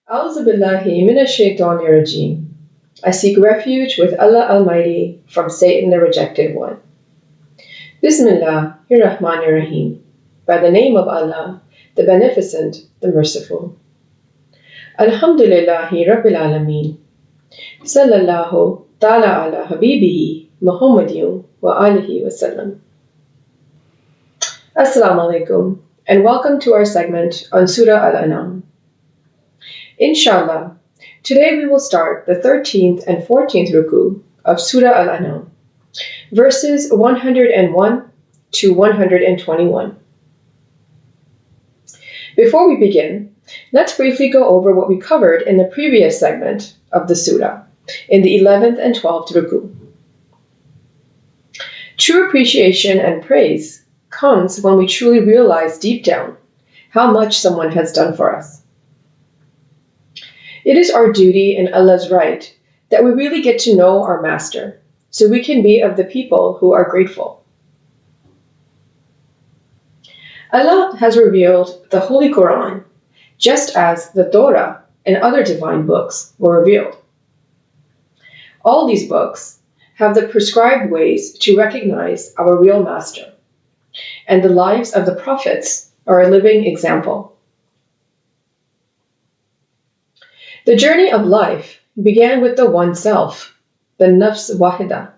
A'udhu billahi minash shaitanir rajim. I seek refuge with Allah Almighty from Satan the Rejected One. Bismillahir Rahmanir Rahim. By the name of Allah, the Beneficent, the Merciful. Alhamdulillahi Rabbil Alameen. Sallallahu ta'ala ala habibihi Muhammadin wa alihi wa sallam. Assalamu alaikum and welcome to our segment on Surah Al-Annam. Inshallah, today we will start the 13th and 14th Ruku of Surah Al-Annam, verses 101 to 121. Before we begin, let's briefly go over what we covered in the previous segment of the Surah, in the 11th and 12th Ruku. True appreciation and praise comes when we truly realize deep down how much someone has done for us. It is our duty and Allah's right that we really get to know our Master, so we can be of the people who are grateful. Allah has revealed the Holy Quran just as the Torah and other divine books were revealed. All these books have the prescribed ways to recognize our real Master, and the lives of the prophets are a living example. The journey of life began with the one self, the nafs wahida,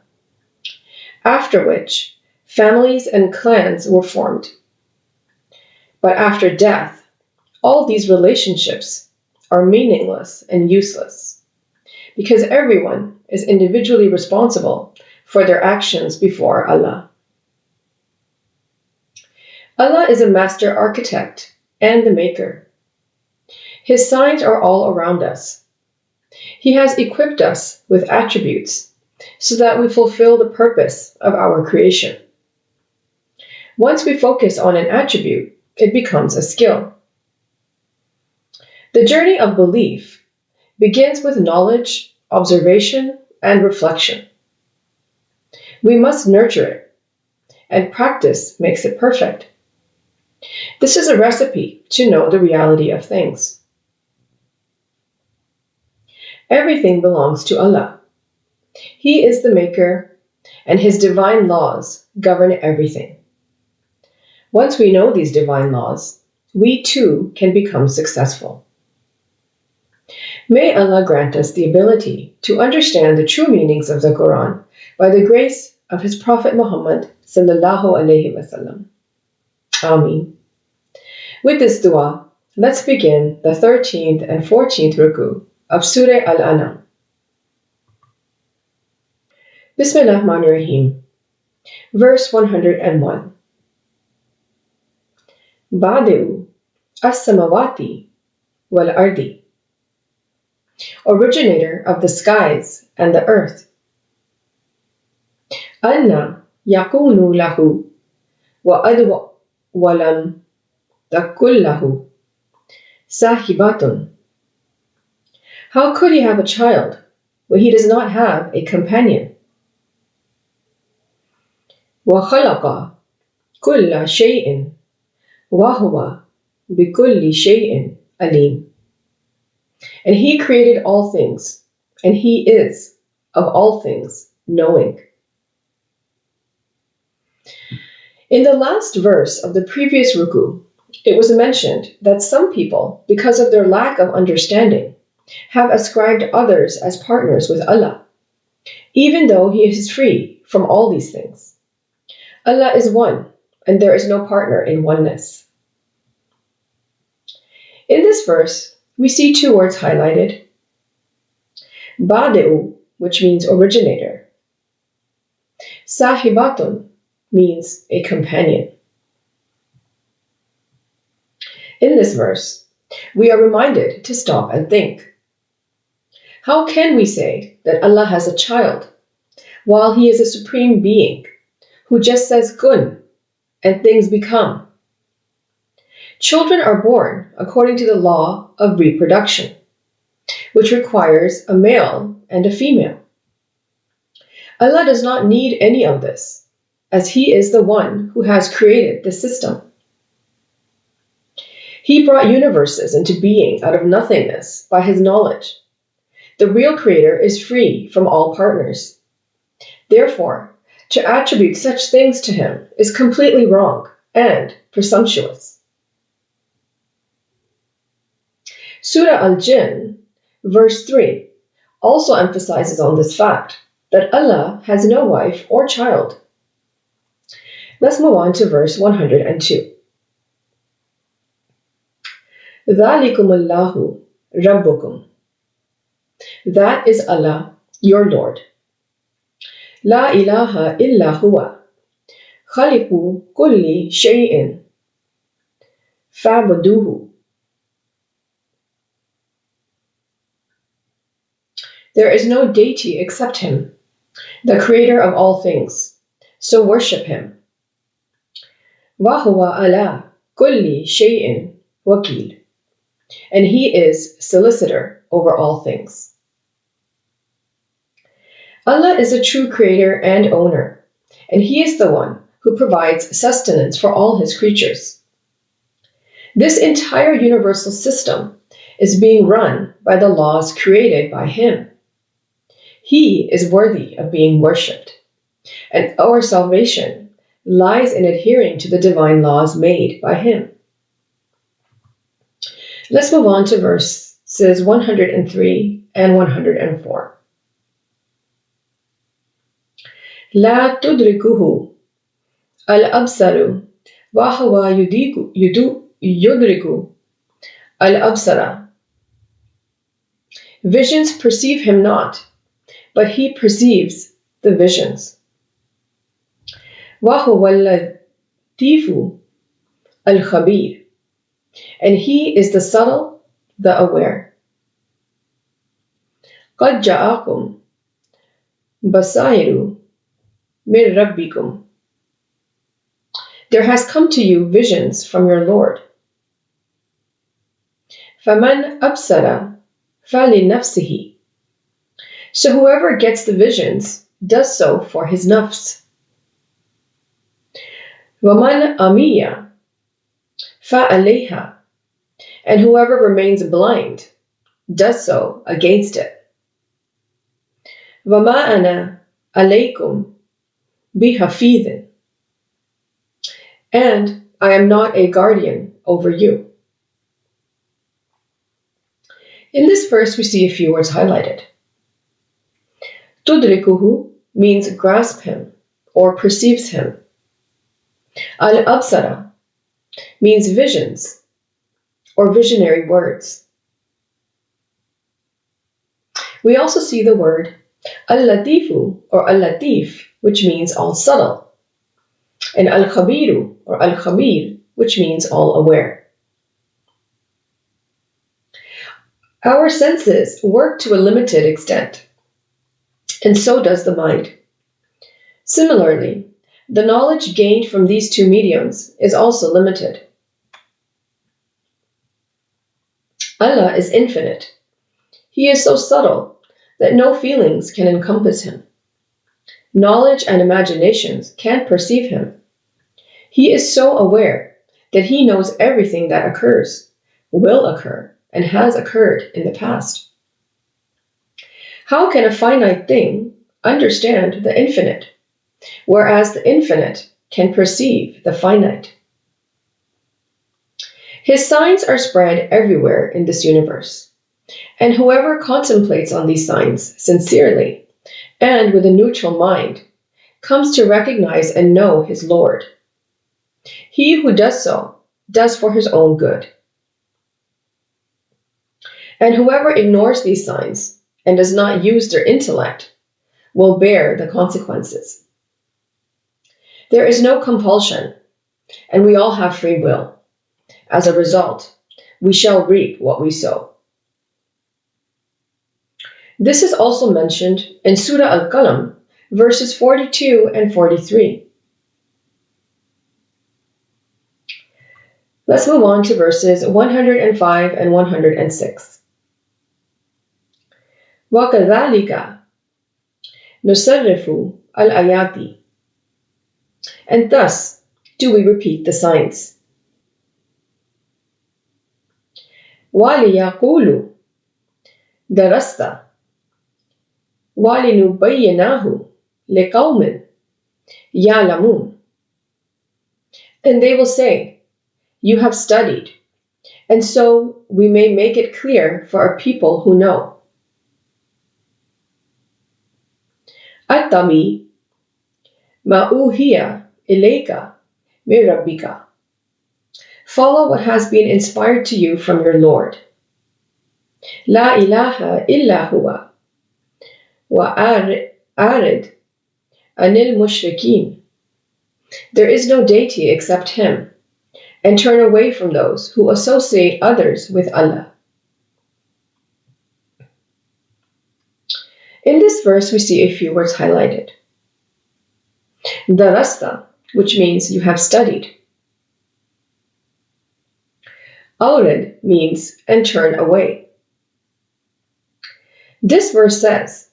after which families and clans were formed. But after death, all these relationships are meaningless and useless, because everyone is individually responsible for their actions before Allah. Allah is a master architect and the maker. His signs are all around us. He has equipped us with attributes so that we fulfill the purpose of our creation. Once we focus on an attribute, it becomes a skill. The journey of belief begins with knowledge, observation, and reflection. We must nurture it, and practice makes it perfect. This is a recipe to know the reality of things. Everything belongs to Allah. He is the maker, and His divine laws govern everything. Once we know these divine laws, we too can become successful. May Allah grant us the ability to understand the true meanings of the Quran by the grace of His Prophet Muhammad sallallahu alaihi wasallam. Ameen. With this dua, let's begin the 13th and 14th Ruku of Surah Al-Annam. Bismillahirrahmanirrahim. Verse 101. Badi'u as-samawati wal-ardi. Originator of the skies and the earth. Anna yakunu lahu wa adwa walam takul lahu sahibatun. How could he have a child when he does not have a companion? وَخَلَقَ كُلَّ شَيْءٍ وَهُوَ بِكُلِّ شَيْءٍ عَلِيمٌ. And He created all things, and He is of all things knowing. In the last verse of the previous Ruku, it was mentioned that some people, because of their lack of understanding, have ascribed others as partners with Allah, even though He is free from all these things. Allah is one, and there is no partner in oneness. In this verse, we see two words highlighted. Badi'u, which means originator. Sahibatun means a companion. In this verse, we are reminded to stop and think. How can we say that Allah has a child while He is a supreme being who just says kun and things become? Children are born according to the law of reproduction, which requires a male and a female. Allah does not need any of this, as He is the one who has created the system. He brought universes into being out of nothingness by his knowledge. The real creator is free from all partners. Therefore, to attribute such things to him is completely wrong and presumptuous. Surah Al-Jinn, verse 3, also emphasizes on this fact that Allah has no wife or child. Let's move on to verse 102. ذَلِكُمُ اللَّهُ رَبُّكُمْ. That is Allah, your Lord. لَا إِلَهَ إِلَّا هُوَ خَلِقُ كُلِّ شَيْءٍ فَاعْبُدُوهُ. There is no deity except Him, the Creator of all things, so worship Him. وَهُوَ عَلَى كُلِّ شَيْءٍ وَكِيلٌ. And He is solicitor over all things. Allah is a true creator and owner, and He is the one who provides sustenance for all His creatures. This entire universal system is being run by the laws created by Him. He is worthy of being worshipped, and our salvation lies in adhering to the divine laws made by Him. Let's move on to verses 103 and 104. لا تدركه الأبصار وهو يدرك الأبصار. Visions perceive Him not, but He perceives the visions. وهو اللطيف الخبير. And He is the subtle, the aware. قد جاءكم بصائر من ربكم. There has come to you visions from your Lord. فَمَنْ أَبْصَرَ فَلِنَفْسِهِ. So whoever gets the visions does so for his nafs. وَمَنْ أَمِيَ فَعَلَيْهَا. And whoever remains blind does so against it. وَمَا أَنَا عَلَيْكُمْ بِحَفِيظٍ. And I am not a guardian over you. In this verse, we see a few words highlighted. Tudrikuhu means grasp Him or perceives Him. Al-Absara means visions or visionary words. We also see the word Al-Latifu or Al-Latif, which means all subtle, and Al-Khabiru or Al-Khabir, which means all aware. Our senses work to a limited extent, and so does the mind. Similarly, the knowledge gained from these two mediums is also limited. Allah is infinite. He is so subtle that no feelings can encompass Him. Knowledge and imaginations can't perceive Him. He is so aware that He knows everything that occurs, will occur, and has occurred in the past. How can a finite thing understand the infinite, whereas the infinite can perceive the finite? His signs are spread everywhere in this universe, and whoever contemplates on these signs sincerely and with a neutral mind comes to recognize and know his Lord. He who does so does for his own good. And whoever ignores these signs and does not use their intellect will bear the consequences. There is no compulsion, and we all have free will. As a result, we shall reap what we sow. This is also mentioned in Surah Al-Qalam, verses 42 and 43. Let's move on to verses 105 and 106. وَكَذَلِكَ نُصَرِّفُ الْآيَاتِ. And thus do we repeat the signs. وَلِيَقُولُوا دَرَسْتَ وَلِنُبَيِّنَهُ لِقَوْمٍ يَعْلَمُونَ. And they will say, you have studied, and so we may make it clear for a people who know. Attami ma uhiya ilayka min rabbika. Follow what has been inspired to you from your Lord. La ilaha illa huwa wa arid anil mushrikeen. There is no deity except Him, and turn away from those who associate others with Allah. In this verse, we see a few words highlighted. Darasta, which means you have studied. Awrid means and turn away. This verse says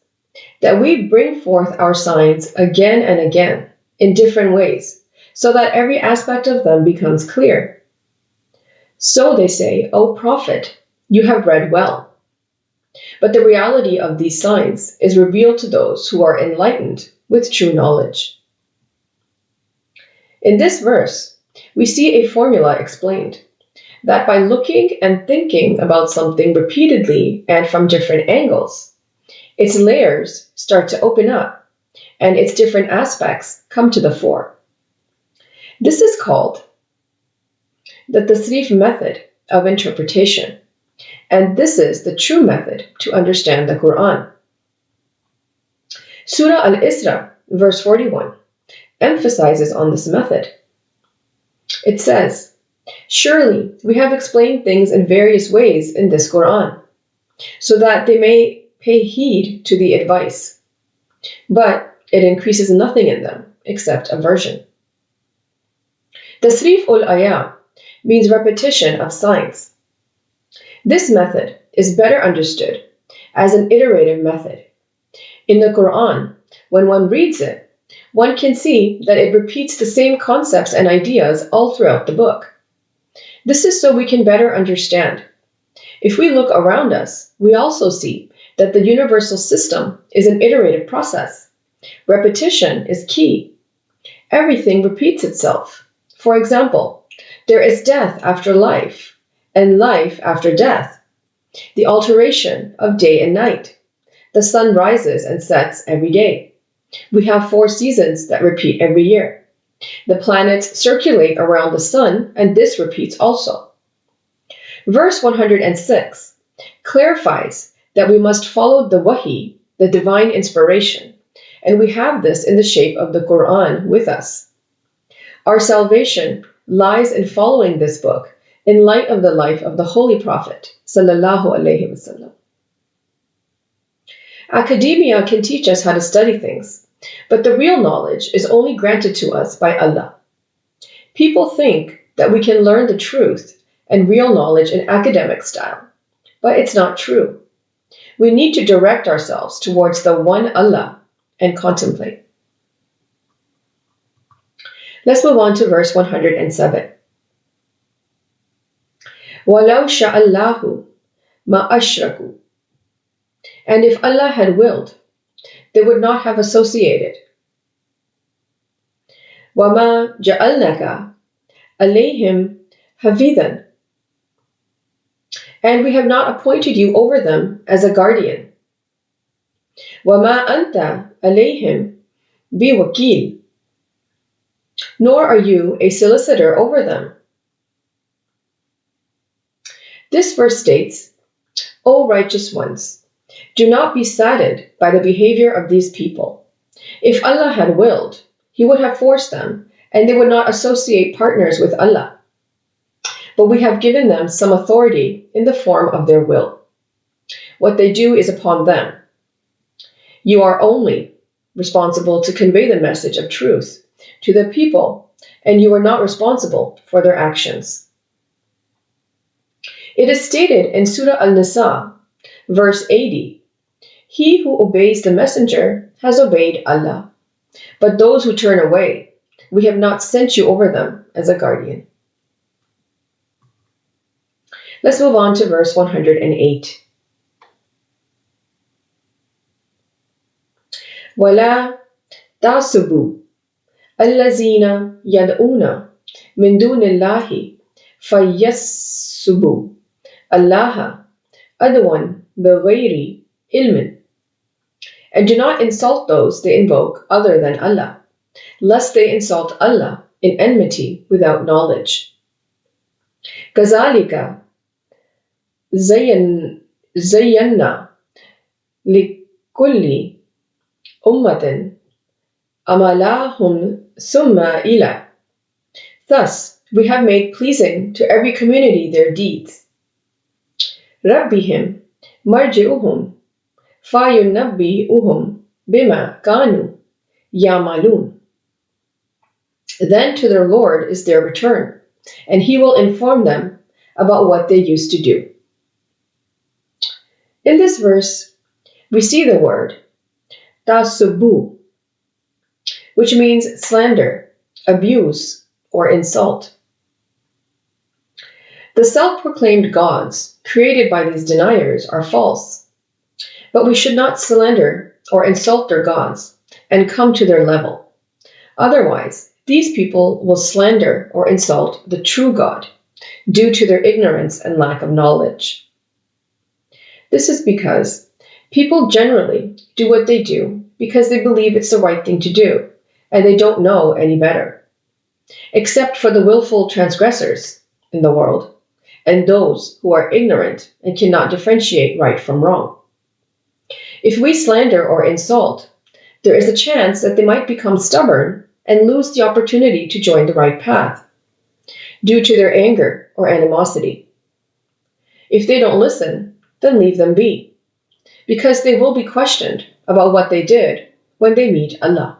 that we bring forth our signs again and again in different ways, so that every aspect of them becomes clear. So they say, O Prophet, you have read well. But the reality of these signs is revealed to those who are enlightened with true knowledge. In this verse, we see a formula explained, that by looking and thinking about something repeatedly and from different angles, its layers start to open up and its different aspects come to the fore. This is called the tasreef method of interpretation, and this is the true method to understand the Quran. Surah Al-Isra, verse 41, emphasizes on this method. It says, surely we have explained things in various ways in this Quran, so that they may pay heed to the advice, but it increases nothing in them except aversion. Tasreef ul-ayah means repetition of signs. This method is better understood as an iterative method. In the Quran, when one reads it, one can see that it repeats the same concepts and ideas all throughout the book. This is so we can better understand. If we look around us, we also see that the universal system is an iterative process. Repetition is key. Everything repeats itself. For example, there is death after life, and life after death. The alternation of day and night. The sun rises and sets every day. We have 4 seasons that repeat every year. The planets circulate around the sun, and this repeats also. Verse 106 clarifies that we must follow the wahi, the divine inspiration, and we have this in the shape of the Quran with us. Our salvation lies in following this book in light of the life of the Holy Prophet sallallahu alaihi wasallam. Academia can teach us how to study things, but the real knowledge is only granted to us by Allah. People think that we can learn the truth and real knowledge in academic style, but it's not true. We need to direct ourselves towards the one Allah and contemplate. Let's move on to verse 107. وَلَوْ شَاءَ اللَّهُ مَا أَشْرَكُوا. And if Allah had willed, they would not have associated. وَمَا جَعَلْنَاكَ عَلَيْهِمْ حَفِيظًا. And we have not appointed you over them as a guardian. وَمَا أَنْتَ عَلَيْهِمْ بِوَكِيلٍ. Nor are you a solicitor over them. This verse states, O righteous ones, do not be saddened by the behavior of these people. If Allah had willed, He would have forced them, and they would not associate partners with Allah. But we have given them some authority in the form of their will. What they do is upon them. You are only responsible to convey the message of truth to the people, and you are not responsible for their actions. It is stated in Surah Al-Nisa, verse 80, He who obeys the messenger has obeyed Allah, but those who turn away, we have not sent you over them as a guardian. Let's move on to verse 108. وَلَا تَعْصُبُوا الَّذِينَ يَدْعُونَ مِن دُونِ اللَّهِ فَيَسُبُّوا اللَّهَ عَدْوًا بِغَيْرِ عِلْمٍ. And do not insult those they invoke other than Allah, lest they insult Allah in enmity without knowledge. كَذَلِكَ زَيَّنَّا لِكُلِّ أُمَّةٍ أَمَلَهُمْ ثُمَّ إِلَى. Thus, we have made pleasing to every community their deeds. رَبِّهِمْ مَرْجِعُهُمْ فَيُنَبِّئُهُمْ بِمَا كَانُوا يَعْمَلُونَ. Then to their Lord is their return, and He will inform them about what they used to do. In this verse, we see the word tasubu, which means slander, abuse, or insult. The self-proclaimed gods created by these deniers are false, but we should not slander or insult their gods and come to their level. Otherwise, these people will slander or insult the true God due to their ignorance and lack of knowledge. This is because people generally do what they do because they believe it's the right thing to do, and they don't know any better, except for the willful transgressors in the world and those who are ignorant and cannot differentiate right from wrong. If we slander or insult, there is a chance that they might become stubborn and lose the opportunity to join the right path due to their anger or animosity. If they don't listen, then leave them be, because they will be questioned about what they did when they meet Allah.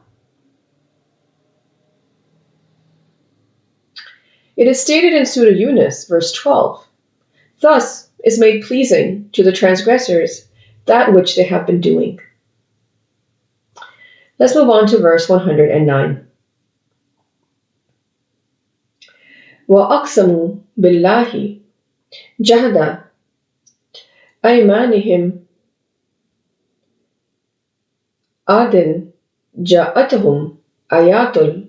It is stated in Surah Yunus, verse 12, "Thus is made pleasing to the transgressors that which they have been doing." Let's move on to verse 109. وَأَقْسَمُوا بِاللَّهِ جَهْدَ أَيْمَانِهِمْ عَدٍ جَاءَتْهُمْ آيَاتٌ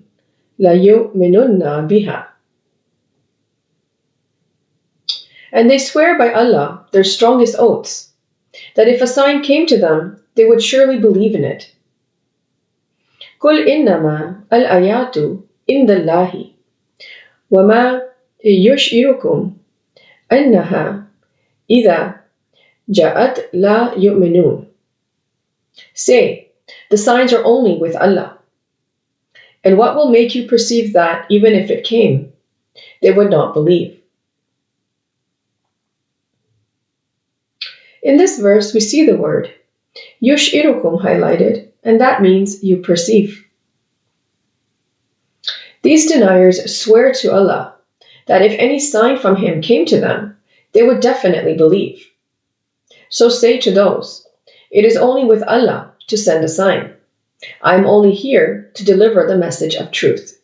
لَيُؤْمِنُنَّ بِهَا. And they swear by Allah their strongest oaths, that if a sign came to them, they would surely believe in it. قُلْ إِنَّمَا الْآيَاتُ عِنْدَ اللَّهِ وَمَا يُشْعِرُكُمْ أَنَّهَا إِذَا جَاءَتْ لَا يُؤْمِنُونَ. Say, the signs are only with Allah. And what will make you perceive that even if it came, they would not believe? In this verse, we see the word yush'irukum highlighted, and that means you perceive. These deniers swear to Allah that if any sign from Him came to them, they would definitely believe. So say to those, it is only with Allah to send a sign. I am only here to deliver the message of truth.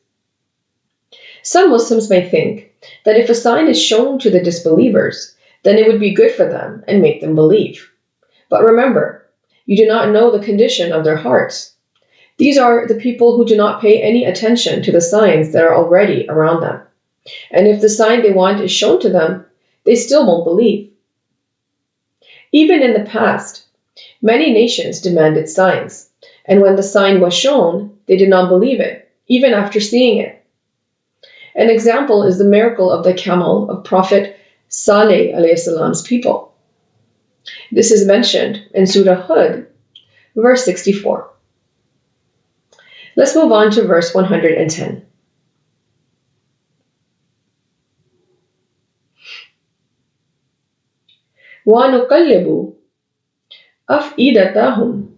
Some Muslims may think that if a sign is shown to the disbelievers, then it would be good for them and make them believe. But remember, you do not know the condition of their hearts. These are the people who do not pay any attention to the signs that are already around them. And if the sign they want is shown to them, they still won't believe. Even in the past, many nations demanded signs, and when the sign was shown, they did not believe it, even after seeing it. An example is the miracle of the camel of Prophet Saleh a.s. people. This is mentioned in Surah Hud, verse 64. Let's move on to verse 110. وَنُقَلِّبُ أَفْئِدَتَهُمْ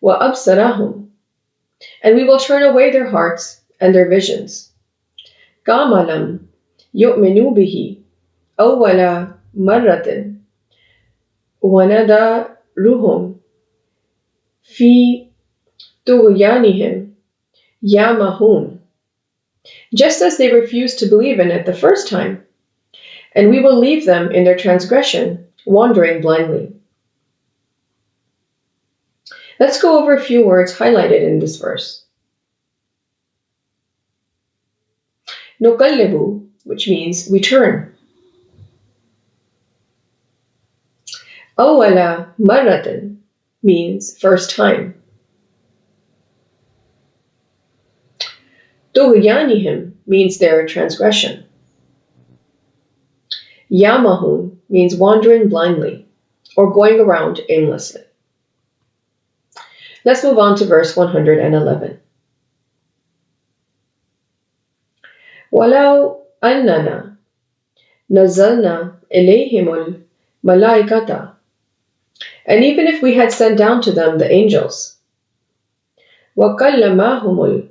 وَأَبْصَارَهُمْ. And we will turn away their hearts and their visions. كَمَا لَمْ يُؤْمِنُوا بِهِ أَوَّلَ مَرَّةٍ وَنَذَرُهُمْ فِي طُغْيَانِهِمْ يَعْمَهُونَ. Just as they refused to believe in it the first time, and we will leave them in their transgression, wandering blindly. Let's go over a few words highlighted in this verse. Nuqallibu, which means we turn. Awwala marratin means first time. Tughyanihim means their transgression. Yamahun means wandering blindly or going around aimlessly. Let's move on to verse 111. وَلَوْ أَنَّنَا نَزَّلْنَا إِلَيْهِمُ الْمَلَائِكَةَ. And even if we had sent down to them the angels, وَكَلَّمَاهُمُ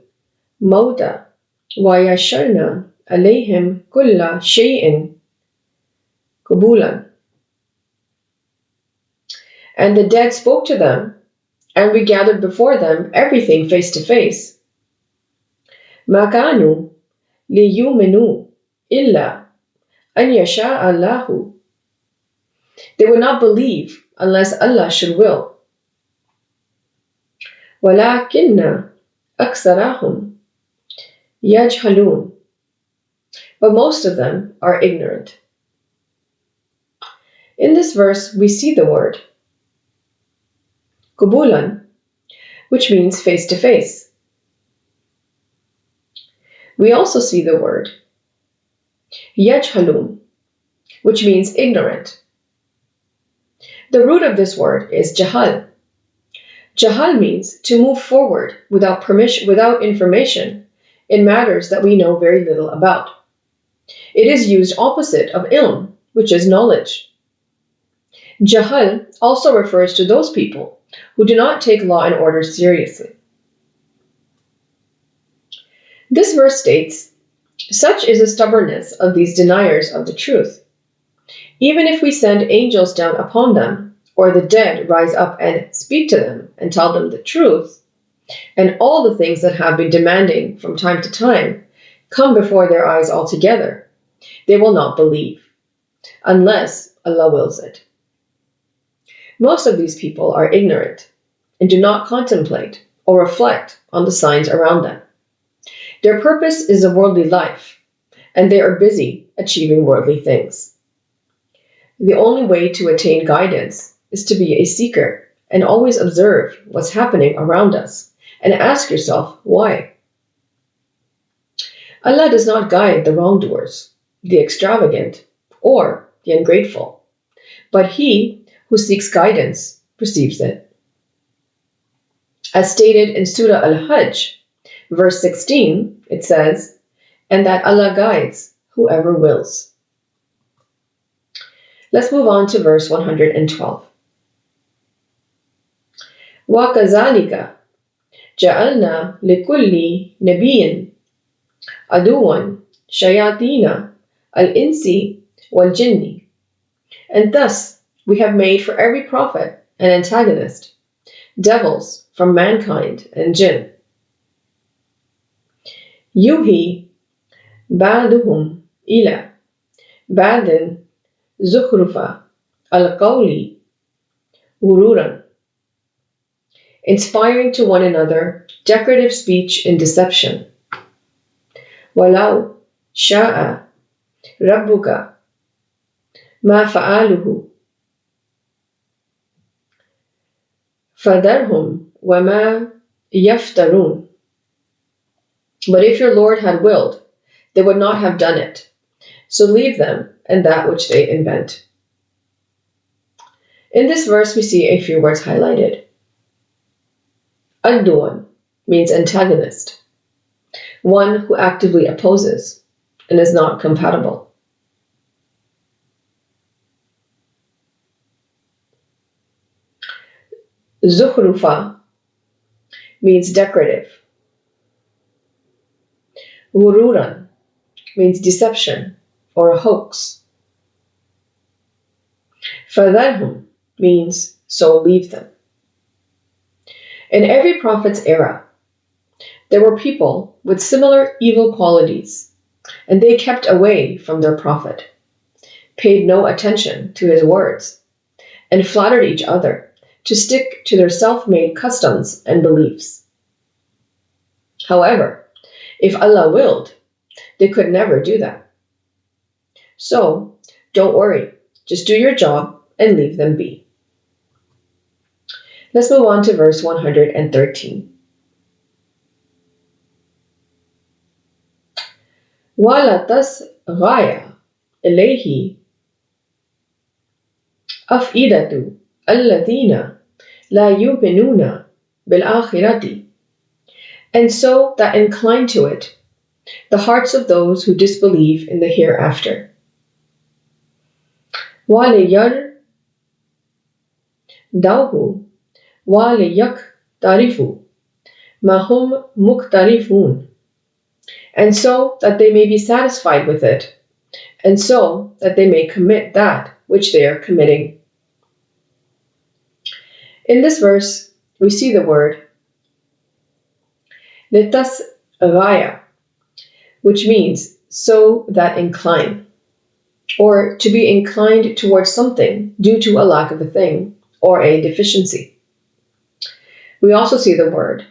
الْمَوْتَى وَيَشَّرْنَا عَلَيْهِمْ كُلَّ شَيْءٍ قُبُولًا. And the dead spoke to them, and we gathered before them everything face to face. مَا كَانُوا لِيُؤْمِنُوا إِلَّا أَنْ يَشَاءَ اللَّهُ. They would not believe unless Allah should will. وَلَكِنَّ أَكْثَرَهُمْ يَجْهَلُونَ. But most of them are ignorant. In this verse, we see the word قُبُولًا, which means face to face. We also see the word يَجْهَلُونَ, which means ignorant. The root of this word is jahal. Jahal means to move forward without permission, without information in matters that we know very little about. It is used opposite of ilm, which is knowledge. Jahal also refers to those people who do not take law and order seriously. This verse states, such is the stubbornness of these deniers of the truth. Even if we send angels down upon them, or the dead rise up and speak to them and tell them the truth, and all the things that have been demanding from time to time come before their eyes altogether, they will not believe, unless Allah wills it. Most of these people are ignorant and do not contemplate or reflect on the signs around them. Their purpose is a worldly life, and they are busy achieving worldly things. The only way to attain guidance is to be a seeker and always observe what's happening around us and ask yourself why. Allah does not guide the wrongdoers, the extravagant, or the ungrateful, but he who seeks guidance perceives it. As stated in Surah Al-Hajj, verse 16, it says, and that Allah guides whoever wills. Let's move on to verse 112. وَكَذَلِكَ جَعَلْنَا لِكُلِّ نَبِيٍّ عَدُوًّا شَيَاطِينَ الْإِنسِ وَالْجِنِّ. And thus we have made for every prophet an antagonist, devils from mankind and jinn. يُوحِي بَعْضُهُمْ إِلَى بَعْضٍ زُخْرُفَ الْقَوْلِ غُرُورًا. Inspiring to one another decorative speech in deception. وَلَوْ شَاءَ رَبُّكَ مَا فَعَلُوهُ فَذَرْهُمْ وَمَا يَفْتَرُونَ. But if your Lord had willed, they would not have done it. So leave them and that which they invent. In this verse, we see a few words highlighted. Adduan means antagonist, one who actively opposes and is not compatible. Zukhrufa means decorative. Ghururan means deception or a hoax. Fadharhum means so leave them. In every prophet's era, there were people with similar evil qualities, and they kept away from their prophet. paid no attention to his words, and flattered each other to stick to their self-made customs and beliefs. However, if Allah willed, they could never do that. So, don't worry, just do your job and leave them be. Let's move on to verse 113. وَلَا تَصْغَيَ إِلَيْهِ أَفْئِدَةُ الَّذِينَ لَا يُؤْمِنُونَ بِالْآخِرَةِ. And so that incline to it the hearts of those who disbelieve in the hereafter. وَلِيَرْدَوْهُ وَلِيَقْتَرِفُوا مَا هُمْ مُقْتَرِفُونَ. And so that they may be satisfied with it, and so that they may commit that which they are committing. In this verse, we see the word litasghaya, which means so that incline, or to be inclined towards something due to a lack of a thing or a deficiency. We also see the word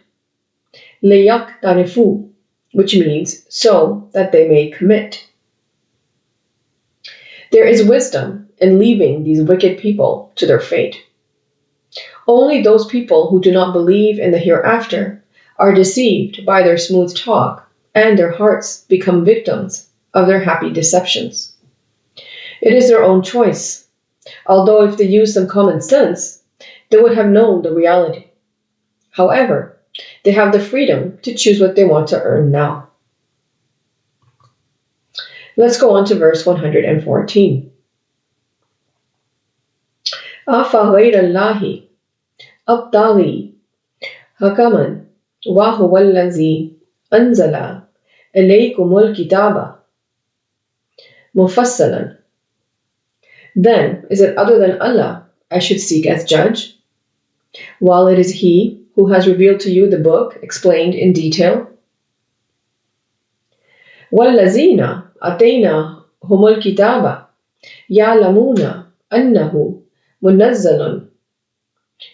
liyaqtarifu, which means so that they may commit. There is wisdom in leaving these wicked people to their fate. Only those people who do not believe in the hereafter are deceived by their smooth talk, and their hearts become victims of their happy deceptions. It is their own choice, although if they used some common sense, they would have known the reality. However, they have the freedom to choose what they want to earn now. Let's go on to verse 114. أَفَغَيْرَ اللَّهِ أَبْتَغِي حَكَمًا وَهُوَ الَّذِي أَنزَلَ إِلَيْكُمُ الْكِتَابَ مُفَصَّلًا. Then is it other than Allah I should seek as judge, while it is He who has revealed to you the book explained in detail? وَالَّذِينَ أَتَيْنَاهُمُ الْكِتَابَ يَعْلَمُونَ أَنَّهُ مُنَزَّلٌ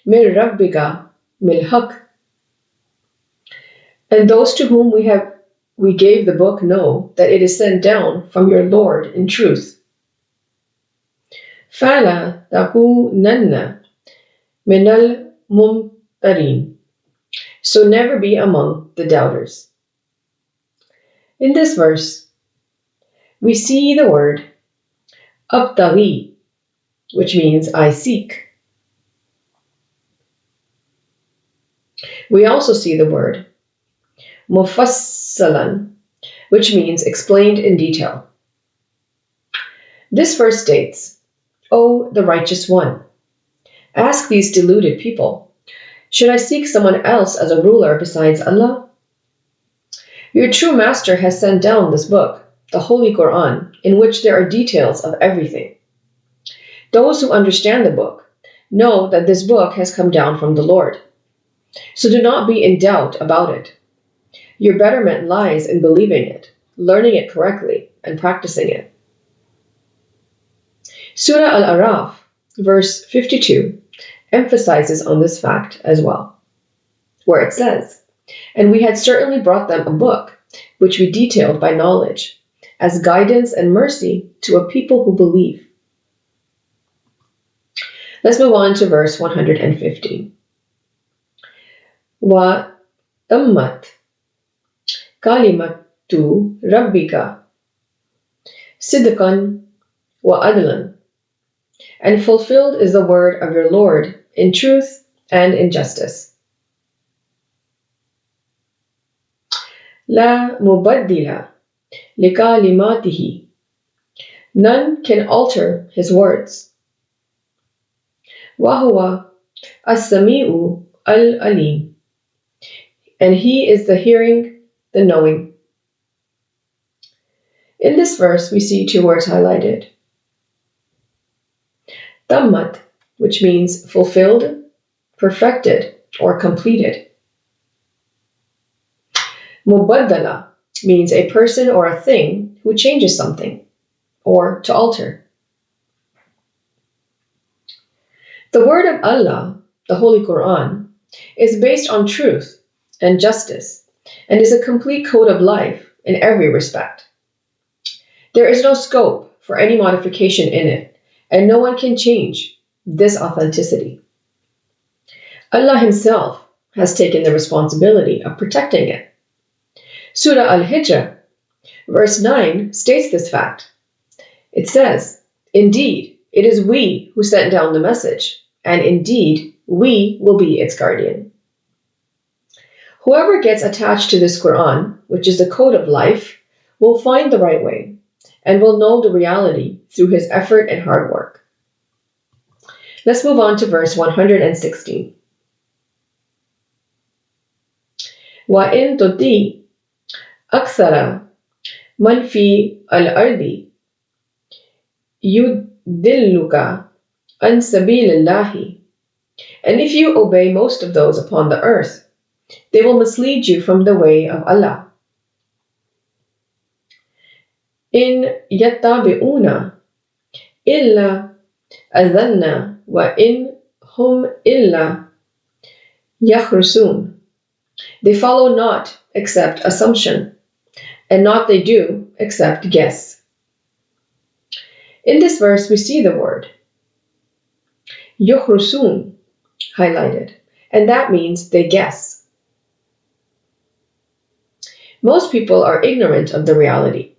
مِنْ رَبِّكَ بِالْحَقِّ. And those to whom we gave the book know that it is sent down from your Lord in truth. فَلَا تَكُونَنَّ مِنَ الْمُمْتَرِينَ. So never be among the doubters. In this verse, we see the word abtaghi, which means I seek. We also see the word mufassalan, which means explained in detail. This verse states, O the righteous one, ask these deluded people, should I seek someone else as a ruler besides Allah? Your true master has sent down this book, the Holy Quran, in which there are details of everything. Those who understand the book know that this book has come down from the Lord. So do not be in doubt about it. Your betterment lies in believing it, learning it correctly, and practicing it. Surah Al-Araf, verse 52, emphasizes on this fact as well, where it says, And we had certainly brought them a book, which we detailed by knowledge, as guidance and mercy to a people who believe. Let's move on to verse 115. وَتَمَّتْ كَلِمَةُ رَبِّكَ صِدْقًا وَعَدْلًا. And fulfilled is the word of your Lord in truth and in justice. لَا مُبَدِّلَ لِكَلِمَاتِهِ. None can alter his words. وَهُوَ السَّمِيعُ الْعَلِيمُ. And he is the hearing, the knowing. In this verse, we see two words highlighted. Tammat, which means fulfilled, perfected, or completed. Mubaddala means a person or a thing who changes something, or to alter. The word of Allah, the Holy Quran, is based on truth and justice and is a complete code of life in every respect. There is no scope for any modification in it, and no one can change this authenticity. Allah Himself has taken the responsibility of protecting it. Surah Al-Hijr, verse 9, states this fact. It says, "Indeed, it is we who sent down the message, and indeed, we will be its guardian." Whoever gets attached to this Quran, which is the code of life, will find the right way and will know the reality through his effort and hard work. Let's move on to verse 116. وَإِن تُطِيعْ أَكْثَرَ مَنْ فِي الْأَرْضِ يُضِلُّكَ عَنْ سَبِيلِ اللَّهِ. And if you obey most of those upon the earth, they will mislead you from the way of Allah. إِن يَتَّبِعُونَ إِلَّا الظَّنَّ وَإِنْ هُمْ إِلَّا يَخْرُصُونَ. They follow not except assumption, and not they do except guess. In this verse, we see the word يَخْرُصُونَ highlighted, and that means they guess. Most people are ignorant of the reality.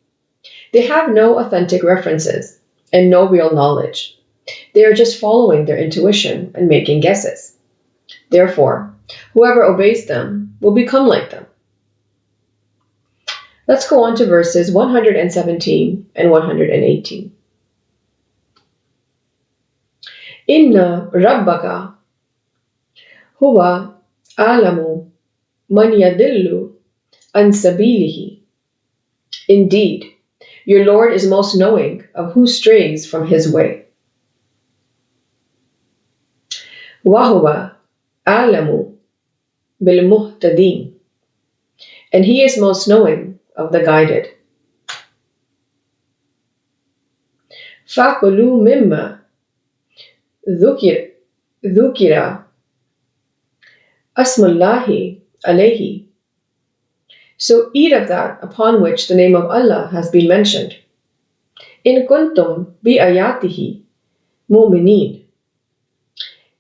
They have no authentic references and no real knowledge. They are just following their intuition and making guesses. Therefore, whoever obeys them will become like them. Let's go on to verses 117 and 118. Inna rabbaka huwa a'lamu man yadillu an sabilihi. Indeed, your Lord is most knowing of who strays from his way. وَهُوَ أَعْلَمُ بِالْمُهْتَدِينَ. And he is most knowing of the guided. فَكُلُوا مِمَّا ذُكِرَ اسْمُ اللَّهِ عَلَيْهِ. So eat of that upon which the name of Allah has been mentioned. إِن كُنْتُمْ بِآيَاتِهِ مُؤْمِنِينَ.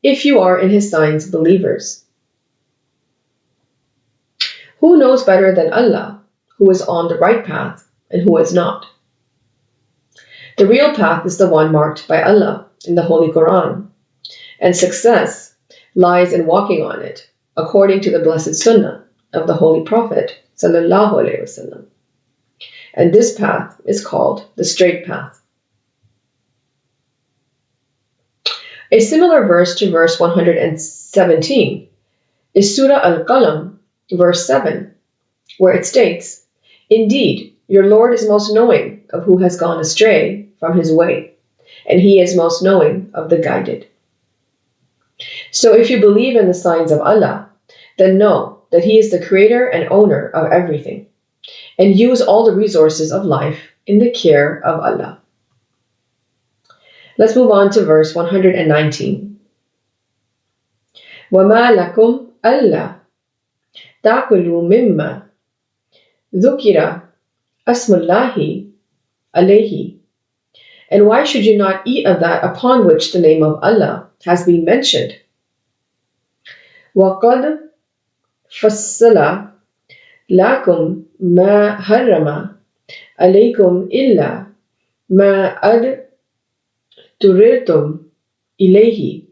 If you are in his signs believers. Who knows better than Allah who is on the right path and who is not? The real path is the one marked by Allah in the Holy Quran, and success lies in walking on it according to the blessed Sunnah of the Holy Prophet sallallahu alaihi wasallam. And this path is called the straight path. A similar verse to verse 117 is Surah Al-Qalam, verse 7, where it states, "Indeed, your Lord is most knowing of who has gone astray from his way, and he is most knowing of the guided." So if you believe in the signs of Allah, then know that he is the creator and owner of everything, and use all the resources of life in the care of Allah. Let's move on to verse 119. وَمَا لَكُمْ أَلَّا تَأْكُلُوا مِمَّا ذُكِرَ اسْمُ اللَّهِ عَلَيْهِ. And why should you not eat of that upon which the name of Allah has been mentioned? وَقَدْ فَصَّلَ لَكُمْ مَا حَرَّمَ عَلَيْكُمْ إِلَّا مَا اضْطُرِرْتُمْ إِلَيْهِ.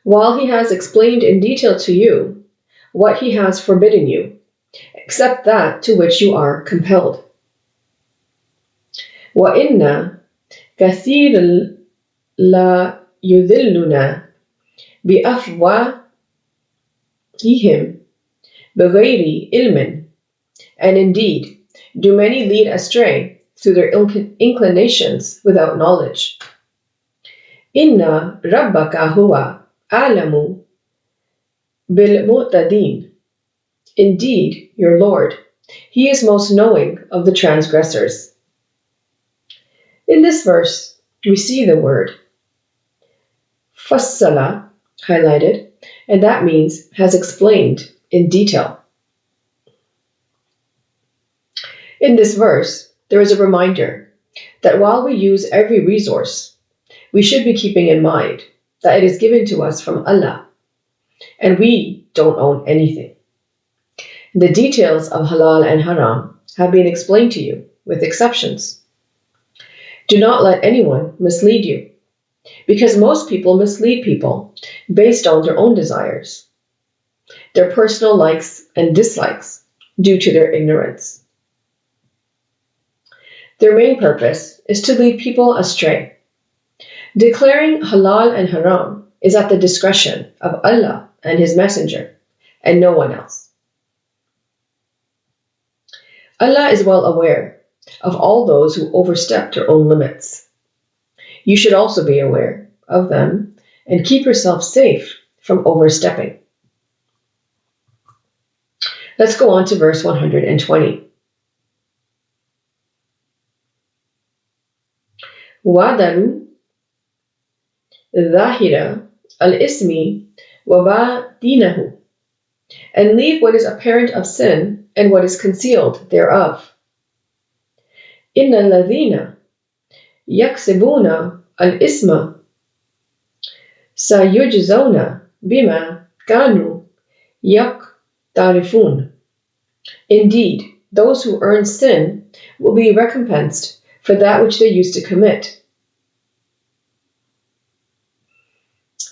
While he has explained in detail to you what he has forbidden you, except that to which you are compelled. وَإِنَّ كَثِيرًا لَا يُذِلُّنَا بِأَفْوَاهِهِمْ بِغَيْرِ عِلْمٍ. And indeed, do many lead astray through their inclinations without knowledge. إِنَّ رَبَّكَ هُوَ أَعْلَمُ بِالْمُعْتَدِينَ. Indeed, your Lord, he is most knowing of the transgressors. In this verse, we see the word fassala highlighted, and that means has explained in detail. In this verse, there is a reminder that while we use every resource, we should be keeping in mind that it is given to us from Allah, and we don't own anything. The details of halal and haram have been explained to you, with exceptions. Do not let anyone mislead you, because most people mislead people based on their own desires, their personal likes and dislikes due to their ignorance. Their main purpose is to lead people astray. Declaring halal and haram is at the discretion of Allah and His Messenger, and no one else. Allah is well aware of all those who overstep their own limits. You should also be aware of them and keep yourself safe from overstepping. Let's go on to verse 120. وَذَرُوا ظَاهِرَ الْإِثْمِ وَبَاطِنَهُ, and leave what is apparent of sin and what is concealed thereof. إِنَّ الَّذِينَ يَكْسِبُونَ الْإِثْمَ سَيُجْزَوْنَ بِمَا كَانُوا يَقْتَرِفُونَ. Indeed, those who earn sin will be recompensed for that which they used to commit.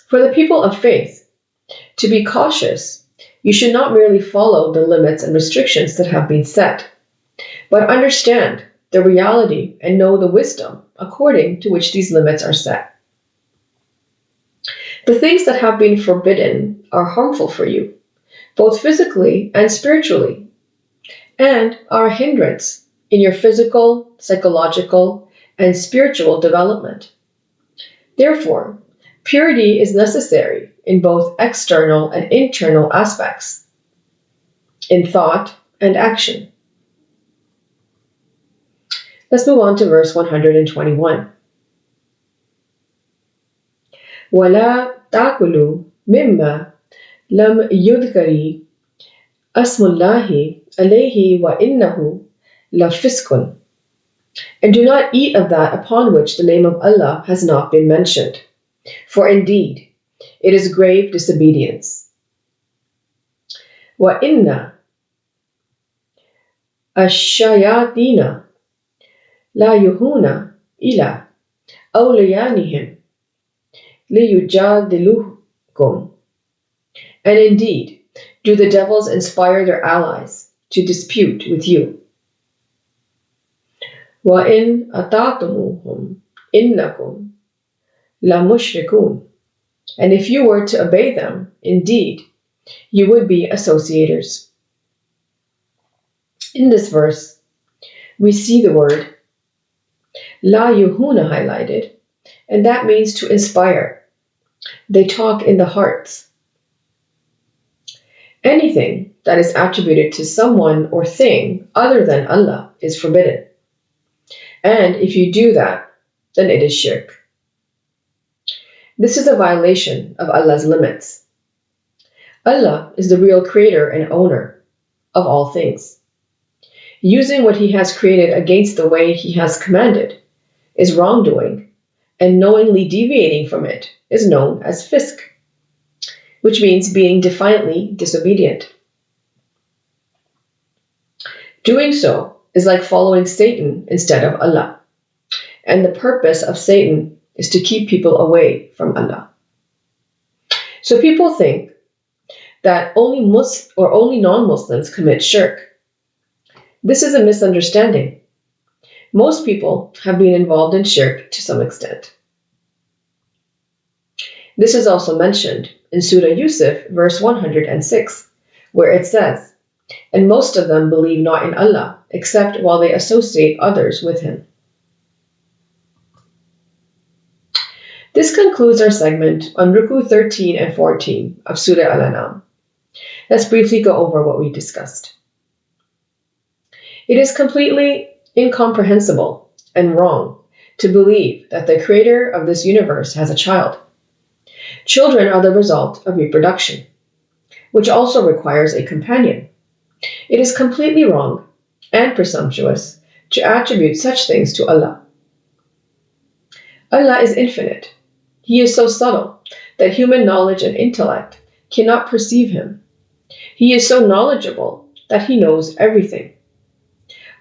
For the people of faith, to be cautious, you should not merely follow the limits and restrictions that have been set, but understand the reality and know the wisdom according to which these limits are set. The things that have been forbidden are harmful for you, both physically and spiritually, and are a hindrance in your physical, psychological, and spiritual development. Therefore, purity is necessary in both external and internal aspects, in thought and action. Let's move on to verse 121. وَلَا تَأْكُلُوا مِمَّا لَمْ يُذْكَرِ اسْمُ اللَّهِ عَلَيْهِ وَإِنَّهُ لَفِسْقٌ. And do not eat of that upon which the name of Allah has not been mentioned, for indeed it is grave disobedience. وَإِنَّ الشَّيَاطِينَ لَا يُوحُونَ إِلَىٰ أَوْلِيَائِهِمْ لِيُجَادِلُوكُمْ. And indeed, do the devils inspire their allies to dispute with you. وَإِنْ أَطَعْتُمُوهُمْ إِنَّكُمْ لَمُشْرِكُونَ. And if you were to obey them, indeed, you would be associators. In this verse, we see the word La yuhuna highlighted, and that means to inspire. They talk in the hearts. Anything that is attributed to someone or thing other than Allah is forbidden. And if you do that, then it is shirk. This is a violation of Allah's limits. Allah is the real creator and owner of all things. Using what He has created against the way He has commanded is wrongdoing, and knowingly deviating from it is known as fisk, which means being defiantly disobedient. Doing so is like following Satan instead of Allah, and the purpose of Satan is to keep people away from Allah. So people think that only non-Muslims commit shirk. This is a misunderstanding. Most people have been involved in shirk to some extent. This is also mentioned in Surah Yusuf, verse 106, where it says, "And most of them believe not in Allah, except while they associate others with Him." This concludes our segment on Ruku 13 and 14 of Surah Al-Annam. Let's briefly go over what we discussed. It is completely incomprehensible and wrong to believe that the creator of this universe has a child. Children are the result of reproduction, which also requires a companion. It is completely wrong and presumptuous to attribute such things to Allah. Allah is infinite. He is so subtle that human knowledge and intellect cannot perceive him. He is so knowledgeable that he knows everything.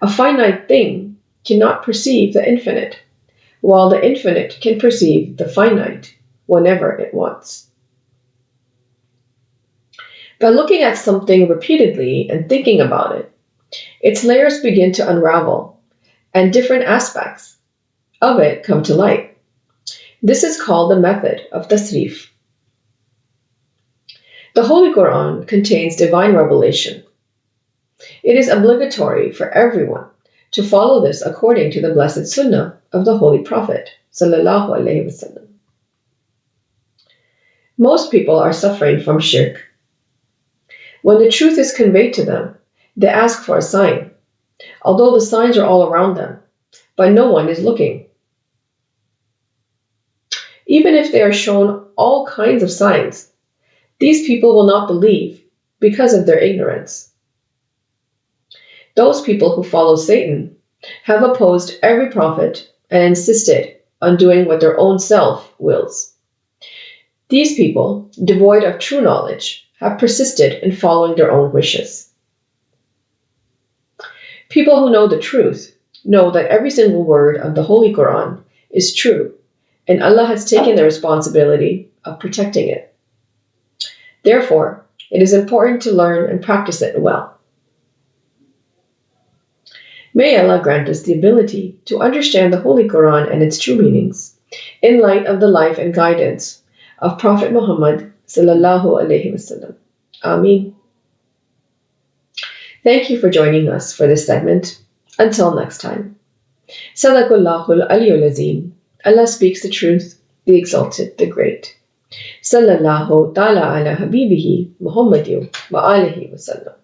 A finite thing cannot perceive the infinite, while the infinite can perceive the finite whenever it wants. By looking at something repeatedly and thinking about it, its layers begin to unravel, and different aspects of it come to light. This is called the method of tasreef. The Holy Quran contains divine revelation. It is obligatory for everyone to follow this according to the blessed Sunnah of the Holy Prophet sallallahu alaihi wasallam. Most people are suffering from shirk. When the truth is conveyed to them, they ask for a sign, although the signs are all around them, but no one is looking. Even if they are shown all kinds of signs, these people will not believe because of their ignorance. Those people who follow Satan have opposed every prophet and insisted on doing what their own self wills. These people, devoid of true knowledge, have persisted in following their own wishes. People who know the truth know that every single word of the Holy Quran is true, and Allah has taken the responsibility of protecting it. Therefore, it is important to learn and practice it well. May Allah grant us the ability to understand the Holy Quran and its true meanings in light of the life and guidance of Prophet Muhammad sallallahu alaihi wasallam. Ameen. Thank you for joining us for this segment. Until next time. Sadaqallahul Aliyyul Azim. Allah speaks the truth, the exalted, the great. Sallallahu ta'ala ala habibihi Muhammadin wa alihi wa sallam.